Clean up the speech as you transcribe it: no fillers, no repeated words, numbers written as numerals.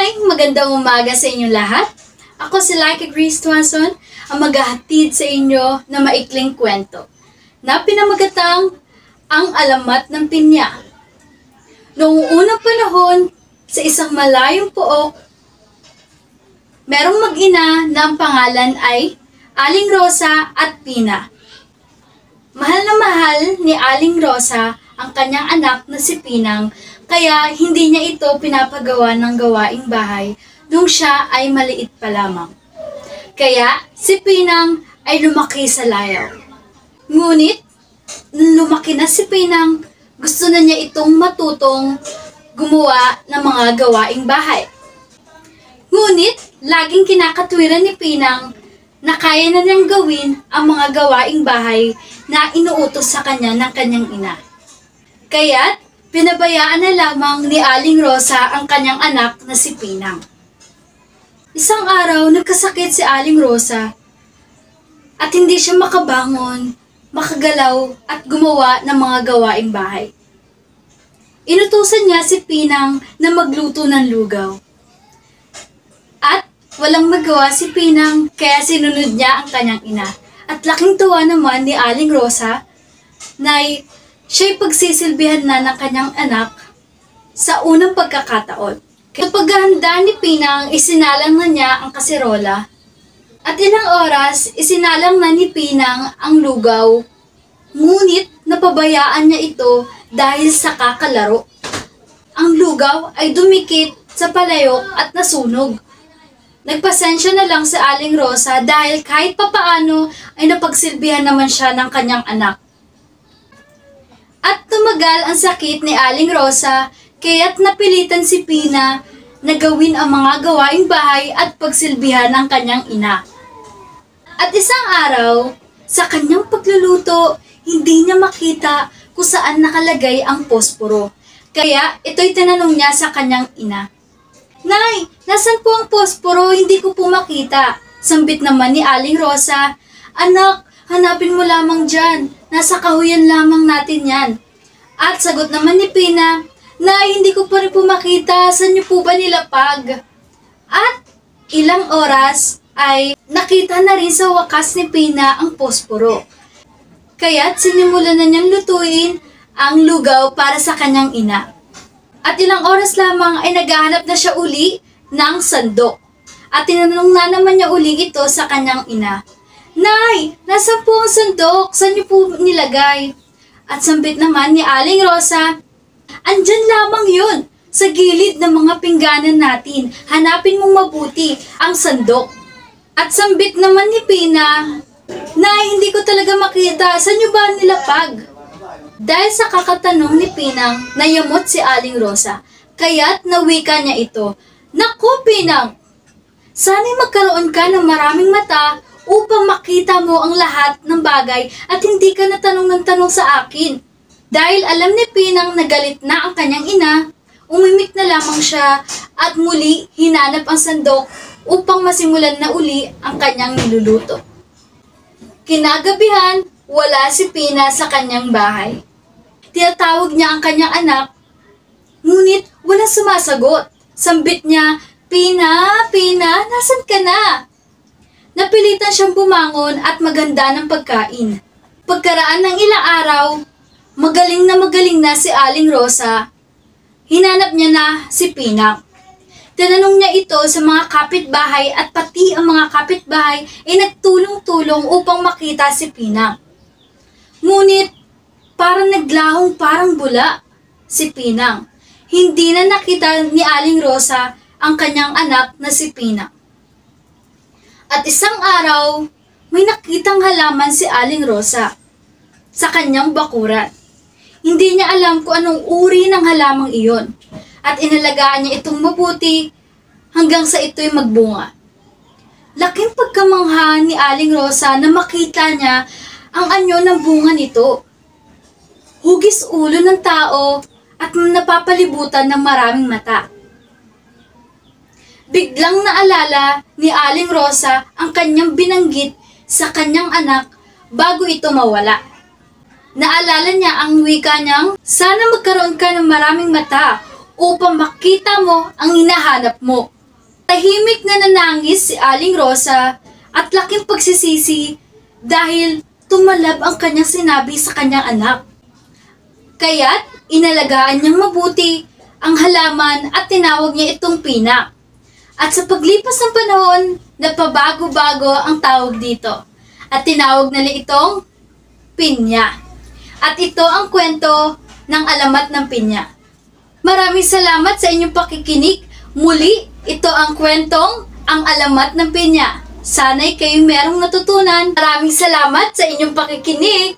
Hi! Magandang umaga sa inyong lahat. Ako si Laika Grace Tuason, ang maghahatid sa inyo na maikling kwento na pinamagatang Ang Alamat ng Pinya. Noong unang panahon, sa isang malayong pook, merong mag-ina na ang pangalan ay Aling Rosa at Pina. Mahal na mahal ni Aling Rosa ang kanyang anak na si Pinang, kaya hindi niya ito pinapagawa ng gawaing bahay nung siya ay maliit pa lamang. Kaya si Pinang ay lumaki sa layaw. Ngunit, nung lumaki na si Pinang, gusto na niya itong matutong gumawa ng mga gawaing bahay. Ngunit, laging kinakatwiran ni Pinang na kaya na niyang gawin ang mga gawaing bahay na inuutos sa kanya ng kanyang ina. Kaya't, pinabayaan na lamang ni Aling Rosa ang kanyang anak na si Pinang. Isang araw, nagkasakit si Aling Rosa at hindi siya makabangon, makagalaw at gumawa ng mga gawaing bahay. Inutusan niya si Pinang na magluto ng lugaw. At walang magawa si Pinang kaya sinunod niya ang kanyang ina. At laking tuwa naman ni Aling Rosa na siya'y pagsisilbihan na ng kanyang anak sa unang pagkakataon. Sa paghahanda ni Pinang, isinalang na niya ang kaserola. At ilang oras, isinalang na ni Pinang ang lugaw. Ngunit napabayaan niya ito dahil sa kakalaro. Ang lugaw ay dumikit sa palayok at nasunog. Nagpasensya na lang sa Aling Rosa dahil kahit papaano ay napagsilbihan naman siya ng kanyang anak. At tumagal ang sakit ni Aling Rosa, kaya't napilitan si Pina na gawin ang mga gawaing bahay at pagsilbihan ng kanyang ina. At isang araw, sa kanyang pagluluto, hindi niya makita kung saan nakalagay ang posporo. Kaya ito'y tinanong niya sa kanyang ina. Nay, nasan po ang posporo? Hindi ko po makita. Sambit naman ni Aling Rosa. Anak, hanapin mo lamang dyan. Nasa kahuyan lamang natin yan. At sagot naman ni Pina, Nay, hindi ko pa rin po makita. Saan niyo po ba nilapag? At ilang oras ay nakita na rin sa wakas ni Pina ang posporo. Kaya't sinimulan na niyang lutuin ang lugaw para sa kanyang ina. At ilang oras lamang ay naghahanap na siya uli ng sandok. At tinanong na naman niya uli ito sa kanyang ina. Nay, nasaan po ang sandok? Saan niyo po nilagay? At sambit naman ni Aling Rosa, andyan lamang yun, sa gilid ng mga pingganan natin. Hanapin mong mabuti ang sandok. At sambit naman ni Pina, Nay, hindi ko talaga makita. Saan niyo ba nilapag? Dahil sa kakatanong ni Pinang, nayamot si Aling Rosa, kaya't nawika niya ito. Naku, Pinang! Sana'y magkaroon ka ng maraming mata upang makita mo ang lahat ng bagay at hindi ka natanong ng tanong sa akin. Dahil alam ni Pinang na galit na ang kanyang ina, umimik na lamang siya at muli hinanap ang sandok upang masimulan na uli ang kanyang niluluto. Kinagabihan, wala si Pina sa kanyang bahay. Tinatawag niya ang kanyang anak, ngunit walang sumasagot. Sambit niya, Pina, Pina, nasan ka na? Napilitan siyang bumangon at maghanda ng pagkain. Pagkaraan ng ilang araw, magaling na si Aling Rosa. Hinanap niya na si Pinang. Tinanong niya ito sa mga kapitbahay at pati ang mga kapitbahay ay nagtulong-tulong upang makita si Pinang. Ngunit, parang naglahong parang bula si Pinang. Hindi na nakita ni Aling Rosa ang kanyang anak na si Pinang. At isang araw, may nakitang halaman si Aling Rosa sa kanyang bakuran. Hindi niya alam kung anong uri ng halamang iyon at inalagaan niya itong mabuti hanggang sa ito'y magbunga. Laking pagkamangha ni Aling Rosa na makita niya ang anyo ng bunga nito. Hugis ulo ng tao at napapalibutan ng maraming mata. Biglang naalala ni Aling Rosa ang kanyang binanggit sa kanyang anak bago ito mawala. Naalala niya ang wika niyang, sana magkaroon ka ng maraming mata upang makita mo ang hinahanap mo. Tahimik na nanangis si Aling Rosa at laking pagsisisi dahil tumalab ang kanyang sinabi sa kanyang anak. Kaya't inalagaan niyang mabuti ang halaman at tinawag niya itong Pina. At sa paglipas ng panahon, napabago-bago ang tawag dito. At tinawag nila itong Pinya. At ito ang kwento ng alamat ng Pinya. Maraming salamat sa inyong pakikinig. Muli, ito ang kwentong Ang Alamat ng Pinya. Sana'y kayo merong natutunan. Maraming salamat sa inyong pakikinig.